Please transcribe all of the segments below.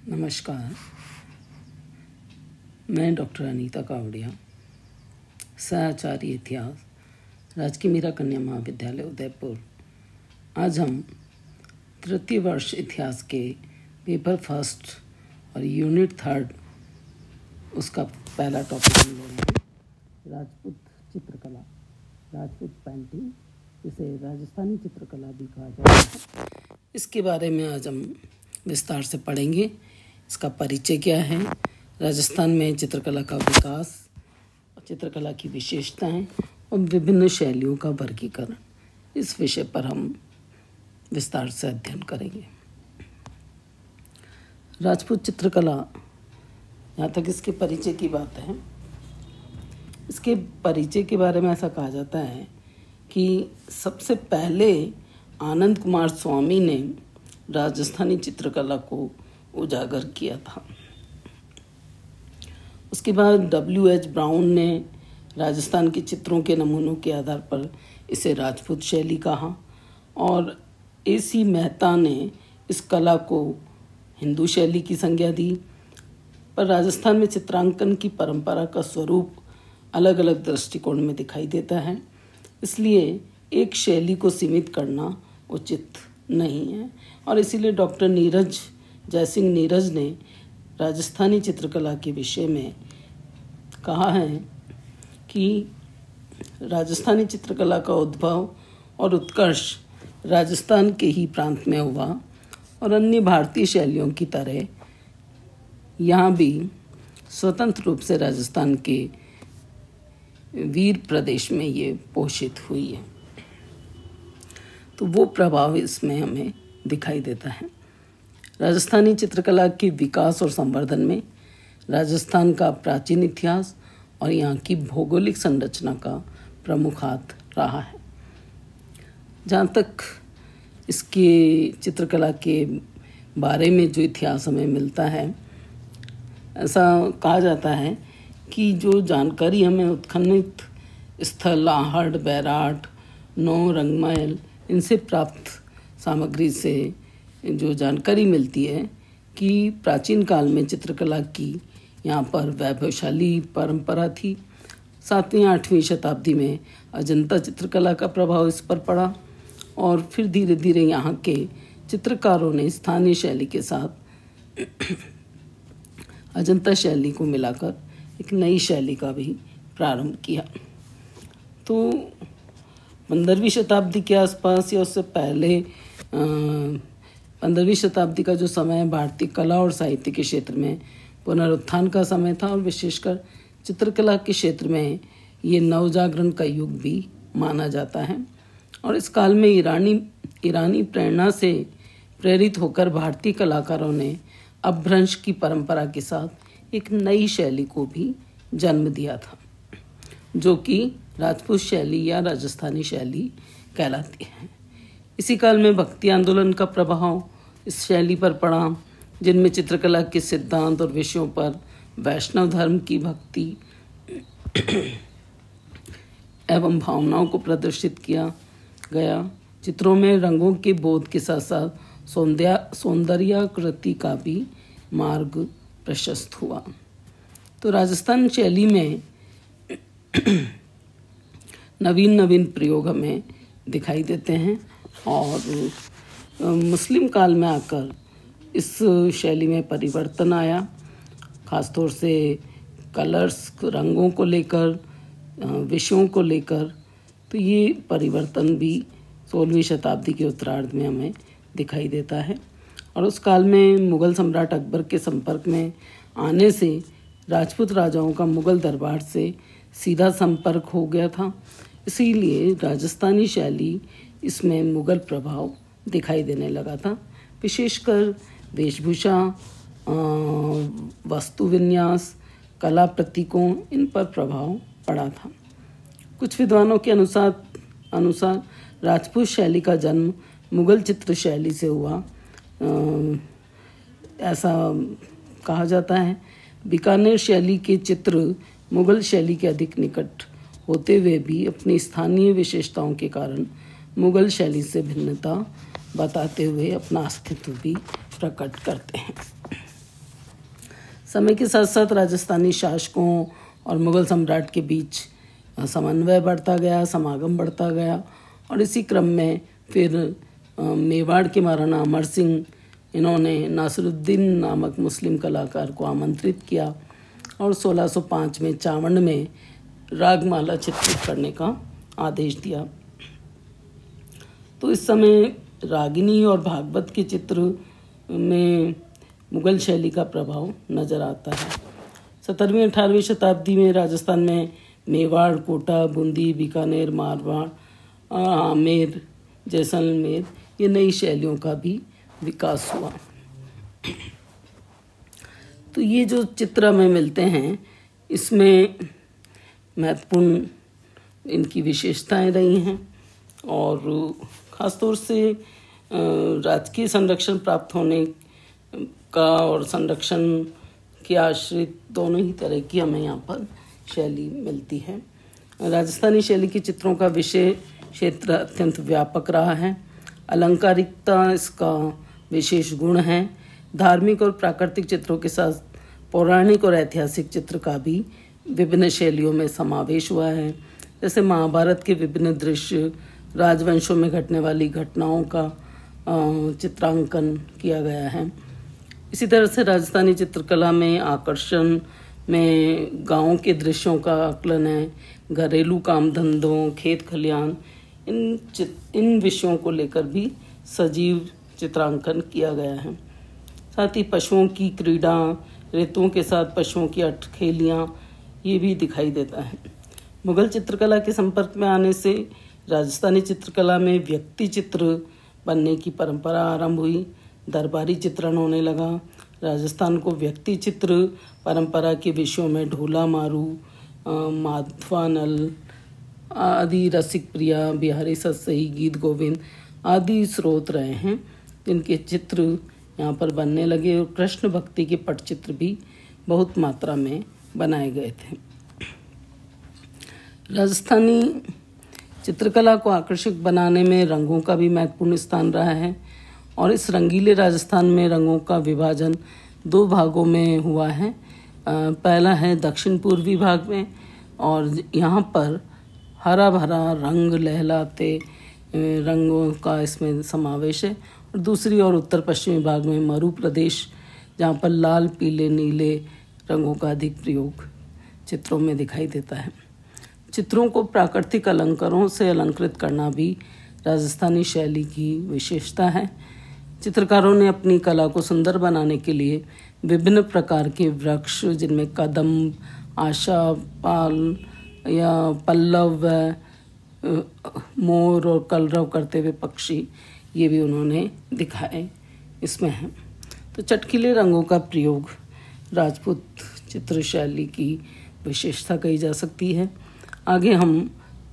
नमस्कार। मैं डॉक्टर अनीता कावड़िया, सहआचार्य इतिहास, राजकीय मीरा कन्या महाविद्यालय उदयपुर। आज हम तृतीय वर्ष इतिहास के पेपर फर्स्ट और यूनिट थर्ड उसका पहला टॉपिक हम ले रहे हैं, राजपूत चित्रकला, राजपूत पेंटिंग, जिसे राजस्थानी चित्रकला भी कहा जाता है। इसके बारे में आज हम विस्तार से पढ़ेंगे। इसका परिचय क्या है, राजस्थान में चित्रकला का विकास, चित्रकला की विशेषताएं और विभिन्न शैलियों का वर्गीकरण, इस विषय पर हम विस्तार से अध्ययन करेंगे। राजपूत चित्रकला, यहाँ तक इसके परिचय की बात है, इसके परिचय के बारे में ऐसा कहा जाता है कि सबसे पहले आनंद कुमार स्वामी ने राजस्थानी चित्रकला को उजागर किया था। उसके बाद W.H. ब्राउन ने राजस्थान के चित्रों के नमूनों के आधार पर इसे राजपूत शैली कहा और A.C. मेहता ने इस कला को हिंदू शैली की संज्ञा दी। पर राजस्थान में चित्रांकन की परंपरा का स्वरूप अलग अलग दृष्टिकोण में दिखाई देता है, इसलिए एक शैली को सीमित करना उचित नहीं है और इसीलिए डॉक्टर नीरज जयसिंह नीरज ने राजस्थानी चित्रकला के विषय में कहा है कि राजस्थानी चित्रकला का उद्भव और उत्कर्ष राजस्थान के ही प्रांत में हुआ और अन्य भारतीय शैलियों की तरह यहाँ भी स्वतंत्र रूप से राजस्थान के वीर प्रदेश में ये पोषित हुई है। तो वो प्रभाव इसमें हमें दिखाई देता है। राजस्थानी चित्रकला के विकास और संवर्धन में राजस्थान का प्राचीन इतिहास और यहाँ की भौगोलिक संरचना का प्रमुख हाथ रहा है। जहाँ तक इसके चित्रकला के बारे में जो इतिहास हमें मिलता है, ऐसा कहा जाता है कि जो जानकारी हमें उत्खननित स्थल, आहट, बैराट, नौ, रंगमहल, इनसे प्राप्त सामग्री से जो जानकारी मिलती है कि प्राचीन काल में चित्रकला की यहाँ पर वैभवशाली परंपरा थी। 7वीं-8वीं शताब्दी में अजंता चित्रकला का प्रभाव इस पर पड़ा और फिर धीरे धीरे यहाँ के चित्रकारों ने स्थानीय शैली के साथ अजंता शैली को मिलाकर एक नई शैली का भी प्रारंभ किया। तो 15वीं शताब्दी के आसपास या उससे पहले 15वीं शताब्दी का जो समय है, भारतीय कला और साहित्य के क्षेत्र में पुनरुत्थान का समय था और विशेषकर चित्रकला के क्षेत्र में ये नवजागरण का युग भी माना जाता है। और इस काल में ईरानी प्रेरणा से प्रेरित होकर भारतीय कलाकारों ने अपभ्रंश की परंपरा के साथ एक नई शैली को भी जन्म दिया था, जो कि राजपूत शैली या राजस्थानी शैली कहलाती है। इसी काल में भक्ति आंदोलन का प्रभाव इस शैली पर पड़ा, जिनमें चित्रकला के सिद्धांत और विषयों पर वैष्णव धर्म की भक्ति एवं भावनाओं को प्रदर्शित किया गया। चित्रों में रंगों के बोध के साथ साथ सौंदर्याकृति का भी मार्ग प्रशस्त हुआ। तो राजस्थान शैली में नवीन प्रयोग हमें दिखाई देते हैं और मुस्लिम काल में आकर इस शैली में परिवर्तन आया, खासतौर से कलर्स, रंगों को लेकर, विषयों को लेकर। तो ये परिवर्तन भी 16वीं शताब्दी के उत्तरार्ध में हमें दिखाई देता है और उस काल में मुग़ल सम्राट अकबर के संपर्क में आने से राजपूत राजाओं का मुग़ल दरबार से सीधा संपर्क हो गया था, इसीलिए राजस्थानी शैली इसमें मुग़ल प्रभाव दिखाई देने लगा था। विशेषकर वेशभूषा, वस्तु विन्यास, कला प्रतीकों, इन पर प्रभाव पड़ा था। कुछ विद्वानों के अनुसार राजपूत शैली का जन्म मुग़ल चित्र शैली से हुआ, ऐसा कहा जाता है। बीकानेर शैली के चित्र मुग़ल शैली के अधिक निकट होते हुए भी अपनी स्थानीय विशेषताओं के कारण मुग़ल शैली से भिन्नता बताते हुए अपना अस्तित्व भी प्रकट करते हैं। समय के साथ साथ राजस्थानी शासकों और मुगल सम्राट के बीच समन्वय बढ़ता गया, समागम बढ़ता गया, और इसी क्रम में फिर मेवाड़ के महाराणा अमर सिंह, इन्होंने नासिरुद्दीन नामक मुस्लिम कलाकार को आमंत्रित किया और 1605 में चावंड में रागमाला चित्रित करने का आदेश दिया। तो इस समय रागिनी और भागवत के चित्र में मुगल शैली का प्रभाव नजर आता है। 17वीं 18वीं शताब्दी में राजस्थान में मेवाड़, कोटा, बूंदी, बीकानेर, मारवाड़, आमेर, जैसलमेर, ये नई शैलियों का भी विकास हुआ। तो ये जो चित्र हमें मिलते हैं, इसमें महत्वपूर्ण इनकी विशेषताएं रही हैं, और ख़ासतौर से राजकीय संरक्षण प्राप्त होने का और संरक्षण के आश्रित दोनों ही तरह की हमें यहाँ पर शैली मिलती है। राजस्थानी शैली के चित्रों का विषय क्षेत्र अत्यंत व्यापक रहा है। अलंकारिकता इसका विशेष गुण है। धार्मिक और प्राकृतिक चित्रों के साथ पौराणिक और ऐतिहासिक चित्र का भी विभिन्न शैलियों में समावेश हुआ है। जैसे महाभारत के विभिन्न दृश्य, राजवंशों में घटने वाली घटनाओं का चित्रांकन किया गया है। इसी तरह से राजस्थानी चित्रकला में आकर्षण में गांव के दृश्यों का आकलन है, घरेलू काम धंधों, खेत खलिहान, इन विषयों को लेकर भी सजीव चित्रांकन किया गया है। साथ ही पशुओं की क्रीड़ा, ऋतुओं के साथ पशुओं की अटखेलियाँ, ये भी दिखाई देता है। मुगल चित्रकला के संपर्क में आने से राजस्थानी चित्रकला में व्यक्ति चित्र बनने की परंपरा आरंभ हुई। दरबारी चित्रण होने लगा। राजस्थान को व्यक्ति चित्र परंपरा के विषयों में ढोला मारू, माधवानल आदि, रसिक प्रिया, बिहारी सतसई, गीत गोविंद आदि स्रोत रहे हैं, जिनके चित्र यहाँ पर बनने लगे, और कृष्ण भक्ति के पटचित्र भी बहुत मात्रा में बनाए गए थे। राजस्थानी चित्रकला को आकर्षक बनाने में रंगों का भी महत्वपूर्ण स्थान रहा है, और इस रंगीले राजस्थान में रंगों का विभाजन 2 भागों में हुआ है। पहला है दक्षिण पूर्वी भाग में, और यहाँ पर हरा भरा रंग लहलाते रंगों का इसमें समावेश है, और दूसरी और उत्तर पश्चिमी भाग में मरु प्रदेश, जहाँ पर लाल, पीले, नीले रंगों का अधिक प्रयोग चित्रों में दिखाई देता है। चित्रों को प्राकृतिक अलंकारों से अलंकृत करना भी राजस्थानी शैली की विशेषता है। चित्रकारों ने अपनी कला को सुंदर बनाने के लिए विभिन्न प्रकार के वृक्ष, जिनमें कदम, आशा, पाल या पल्लव, मोर और कलरव करते हुए पक्षी, ये भी उन्होंने दिखाए इसमें हैं। तो चटकीले रंगों का प्रयोग राजपूत चित्र शैली की विशेषता कही जा सकती है। आगे हम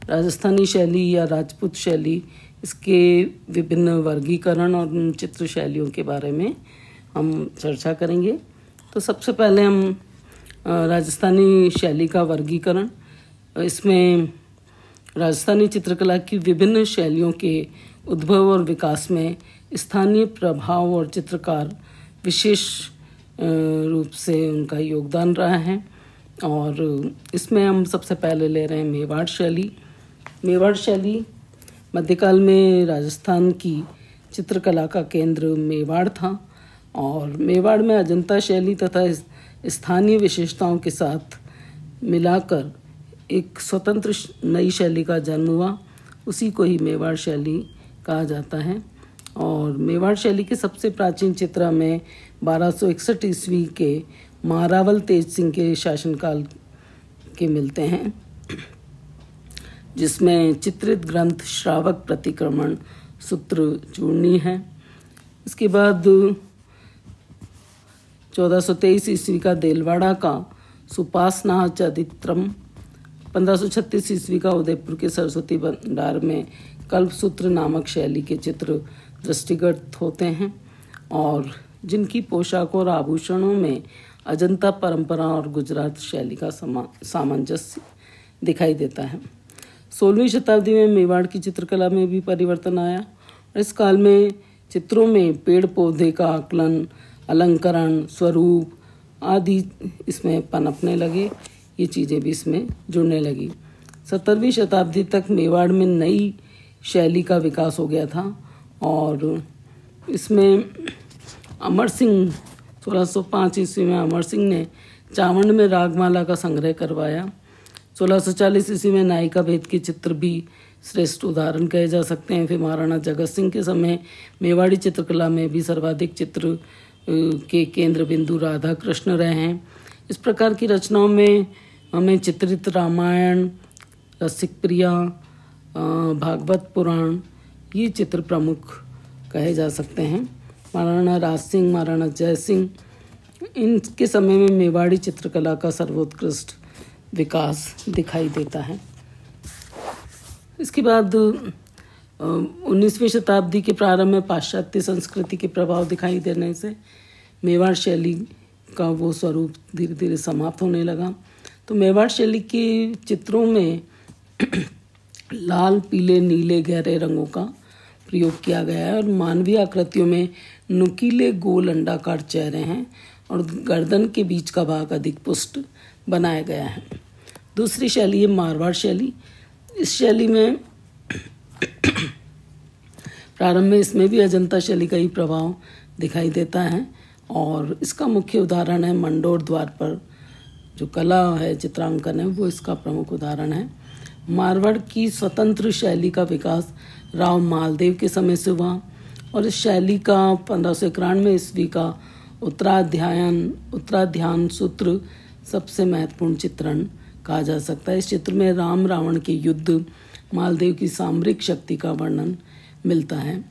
राजस्थानी शैली या राजपूत शैली, इसके विभिन्न वर्गीकरण और उन चित्र शैलियों के बारे में हम चर्चा करेंगे। तो सबसे पहले हम राजस्थानी शैली का वर्गीकरण, इसमें राजस्थानी चित्रकला की विभिन्न शैलियों के उद्भव और विकास में स्थानीय प्रभाव और चित्रकार विशेष रूप से उनका योगदान रहा है। और इसमें हम सबसे पहले ले रहे हैं मेवाड़ शैली। मेवाड़ शैली मध्यकाल में राजस्थान की चित्रकला का केंद्र मेवाड़ था, और मेवाड़ में अजंता शैली तथा स्थानीय विशेषताओं के साथ मिलाकर एक स्वतंत्र नई शैली का जन्म हुआ। उसी को ही मेवाड़ शैली कहा जाता है। और मेवाड़ शैली के सबसे प्राचीन चित्र में 1261 ईस्वी के महारावल तेज सिंह के शासनकाल के मिलते हैं, जिसमें चित्रित ग्रंथ श्रावक प्रतिक्रमण सूत्र चूर्णी है। इसके बाद 1423 ईस्वी का देलवाड़ा का सुपासना चरित्रम, 1536 ईस्वी का उदयपुर के सरस्वती भंडार में कल्पसूत्र नामक शैली के चित्र दृष्टिगत होते हैं, और जिनकी पोशाकों और आभूषणों में अजंता परंपरा और गुजरात शैली का सामंजस्य दिखाई देता है। 16वीं शताब्दी में मेवाड़ की चित्रकला में भी परिवर्तन आया, और इस काल में चित्रों में पेड़ पौधे का आकलन, अलंकरण, स्वरूप, आदि इसमें पनपने लगे, ये चीज़ें भी इसमें जुड़ने लगी। 17वीं शताब्दी तक मेवाड़ में नई शैली का विकास हो गया था और इसमें अमर सिंह 1605 ईस्वी में अमर सिंह ने चावंड में रागमाला का संग्रह करवाया। 1640 ईस्वी में नायिका भेद के चित्र भी श्रेष्ठ उदाहरण कहे जा सकते हैं। फिर महाराणा जगत सिंह के समय मेवाड़ी चित्रकला में भी सर्वाधिक चित्र के केंद्र बिंदु राधा कृष्ण रहे हैं। इस प्रकार की रचनाओं में हमें चित्रित रामायण, रसिक प्रिया, भागवत पुराण, ये चित्र प्रमुख कहे जा सकते हैं। महाराणा राज सिंह, महाराणा जय सिंह, इनके समय में मेवाड़ी चित्रकला का सर्वोत्कृष्ट विकास दिखाई देता है। इसके बाद 19वीं शताब्दी के प्रारंभ में पाश्चात्य संस्कृति के प्रभाव दिखाई देने से मेवाड़ शैली का वो स्वरूप धीरे धीरे समाप्त होने लगा। तो मेवाड़ शैली के चित्रों में लाल, पीले, नीले गहरे रंगों का प्रयोग किया गया है और मानवीय आकृतियों में नुकीले गोल अंडाकार चेहरे हैं और गर्दन के बीच का भाग अधिक पुष्ट बनाया गया है। दूसरी शैली है मारवाड़ शैली। इस शैली में प्रारंभ में इसमें भी अजंता शैली का ही प्रभाव दिखाई देता है और इसका मुख्य उदाहरण है मंडोर द्वार पर जो कला है, चित्रांकन है, वो इसका प्रमुख उदाहरण है। मारवाड़ की स्वतंत्र शैली का विकास राव मालदेव के समय से हुआ और इस शैली का 1591 ईस्वी का उत्तराध्यान सूत्र सबसे महत्वपूर्ण चित्रण कहा जा सकता है। इस चित्र में राम रावण के युद्ध, मालदेव की सामरिक शक्ति का वर्णन मिलता है।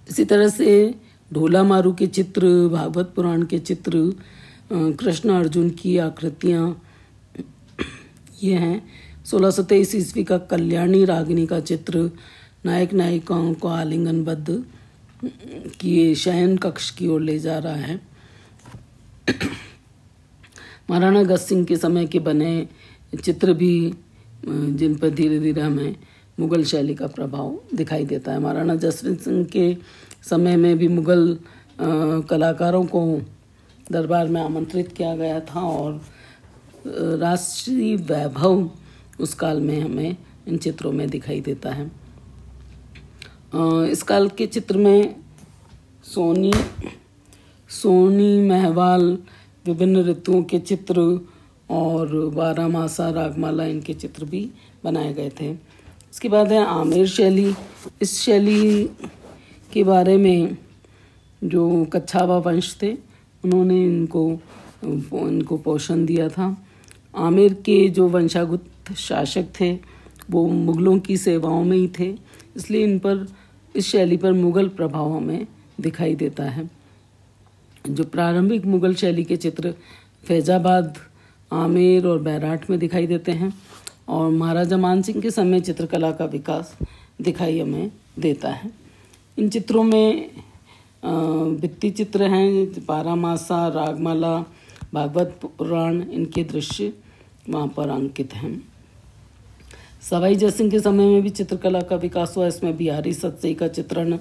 इसी तरह से ढोला मारू के चित्र, भागवत पुराण के चित्र, कृष्ण अर्जुन की आकृतियाँ ये हैं। 1623 ईस्वी का कल्याणी रागिनी का चित्र नायक नायिकाओं को आलिंगनबद्ध किए शयन कक्ष की ओर ले जा रहा है। महाराणा गज सिंह के समय के बने चित्र भी जिन पर धीरे धीरे हमें मुगल शैली का प्रभाव दिखाई देता है। महाराणा जसवंत सिंह के समय में भी मुगल कलाकारों को दरबार में आमंत्रित किया गया था और राष्ट्रीय वैभव उस काल में हमें इन चित्रों में दिखाई देता है। इस काल के चित्र में सोनी महवाल, विभिन्न ऋतुओं के चित्र और 12 मासा, रागमाला, इनके चित्र भी बनाए गए थे। इसके बाद है आमेर शैली। इस शैली के बारे में जो कच्छावा वंश थे उन्होंने इनको पोषण दिया था। आमेर के जो वंशागत शासक थे वो मुगलों की सेवाओं में ही थे, इसलिए इस शैली पर मुगल प्रभाव हमें दिखाई देता है। जो प्रारंभिक मुगल शैली के चित्र फैजाबाद, आमेर और बैराट में दिखाई देते हैं और महाराजा मानसिंह के समय चित्रकला का विकास दिखाई हमें देता है। इन चित्रों में भित्ति चित्र हैं, 12 मासा, रागमाला, भागवत पुराण, इनके दृश्य वहाँ पर अंकित हैं। सवाई जयसिंह के समय में भी चित्रकला का विकास हुआ। इसमें बिहारी सतसई का चित्रण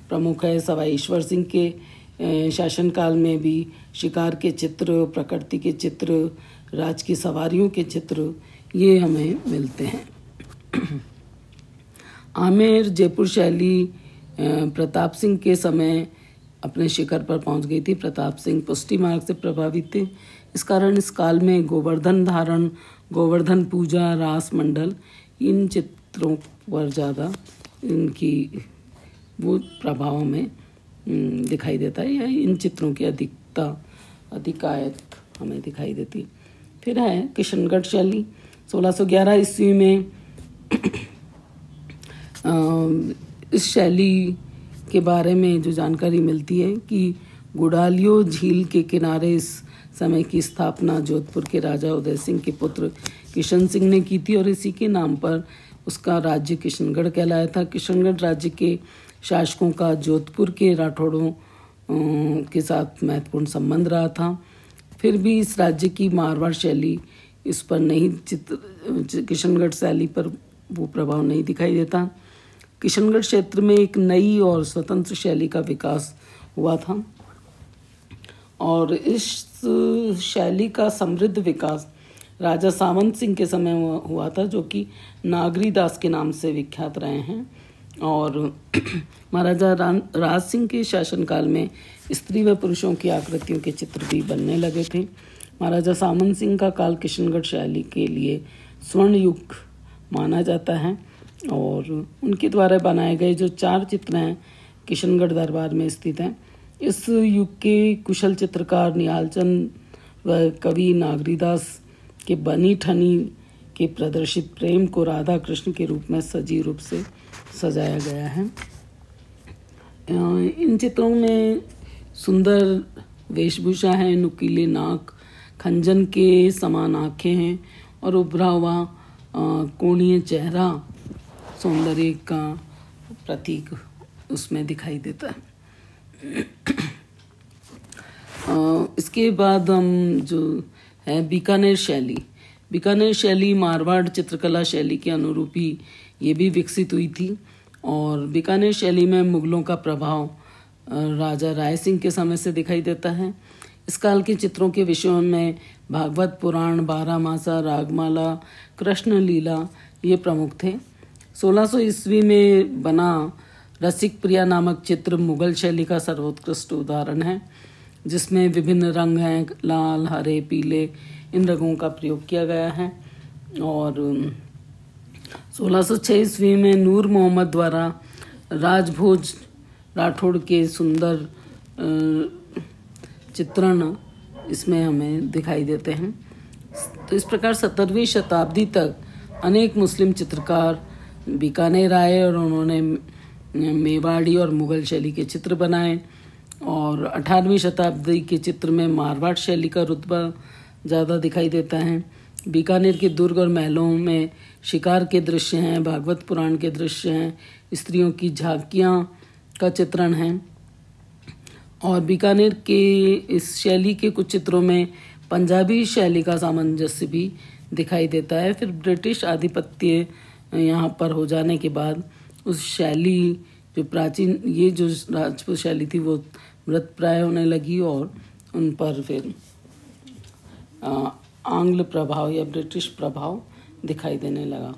प्रमुख है। सवाई ईश्वर सिंह के शासनकाल में भी शिकार के चित्र, प्रकृति के चित्र, राज की सवारियों के चित्र ये हमें मिलते हैं। आमेर जयपुर शैली प्रताप सिंह के समय अपने शिखर पर पहुंच गई थी। प्रताप सिंह पुष्टि मार्ग से प्रभावित थे। इस कारण इस काल में गोवर्धन धारण, गोवर्धन पूजा, रास मंडल, इन चित्रों पर ज़्यादा इनकी वो प्रभाव में दिखाई देता है या इन चित्रों की अधिकायत हमें दिखाई देती है। फिर है किशनगढ़ शैली। 1611 ईस्वी में इस शैली के बारे में जो जानकारी मिलती है कि गुडालियो झील के किनारे इस समय की स्थापना जोधपुर के राजा उदय सिंह के पुत्र किशन सिंह ने की थी और इसी के नाम पर उसका राज्य किशनगढ़ कहलाया था। किशनगढ़ राज्य के शासकों का जोधपुर के राठौड़ों के साथ महत्वपूर्ण संबंध रहा था। फिर भी इस राज्य की मारवाड़ शैली इस पर नहीं, किशनगढ़ शैली पर वो प्रभाव नहीं दिखाई देता। किशनगढ़ क्षेत्र में एक नई और स्वतंत्र शैली का विकास हुआ था और इस शैली का समृद्ध विकास राजा सावंत सिंह के समय हुआ था, जो कि नागरीदास के नाम से विख्यात रहे हैं। और महाराजा राज सिंह के शासनकाल में स्त्री व पुरुषों की आकृतियों के चित्र भी बनने लगे थे। महाराजा सामंत सिंह का काल किशनगढ़ शैली के लिए स्वर्ण युग माना जाता है और उनके द्वारा बनाए गए जो 4 चित्र हैं किशनगढ़ दरबार में स्थित हैं। इस युग के कुशल चित्रकार निहालचंद व कवि नागरीदास के बनी ठनी के प्रदर्शित प्रेम को राधा कृष्ण के रूप में सजीव रूप से सजाया गया है। इन चित्रों में सुंदर वेशभूषा है, नुकीले नाक, खंजन के समान आँखें हैं और उभरा हुआ कोणीय चेहरा सौंदर्य का प्रतीक उसमें दिखाई देता है। इसके बाद हम जो है बीकानेर शैली मारवाड़ चित्रकला शैली के अनुरूप ही ये भी विकसित हुई थी और बीकानेर शैली में मुगलों का प्रभाव राजा राय सिंह के समय से दिखाई देता है। इस काल के चित्रों के विषयों में भागवत पुराण, 12 मासा, रागमाला, कृष्ण लीला ये प्रमुख थे। 1600 ईस्वी में बना रसिक प्रिया नामक चित्र मुगल शैली का सर्वोत्कृष्ट उदाहरण है, जिसमें विभिन्न रंग हैं, लाल, हरे, पीले, इन रंगों का प्रयोग किया गया है। और 1606 ईस्वी में नूर मोहम्मद द्वारा राजभोज राठौड़ के सुंदर चित्रण इसमें हमें दिखाई देते हैं। तो इस प्रकार 17वीं शताब्दी तक अनेक मुस्लिम चित्रकार बीकानेर आए और उन्होंने मेवाड़ी और मुगल शैली के चित्र बनाए और 18वीं शताब्दी के चित्र में मारवाड़ शैली का रुतबा ज़्यादा दिखाई देता है। बीकानेर के दुर्ग और महलों में शिकार के दृश्य हैं, भागवत पुराण के दृश्य हैं, स्त्रियों की झांकियाँ का चित्रण है। और बीकानेर के इस शैली के कुछ चित्रों में पंजाबी शैली का सामंजस्य भी दिखाई देता है। फिर ब्रिटिश आधिपत्य यहाँ पर हो जाने के बाद उस शैली जो प्राचीन ये जो राजपूत शैली थी वो मृतप्राय होने लगी और उन पर फिर आंग्ल प्रभाव या ब्रिटिश प्रभाव दिखाई देने लगा।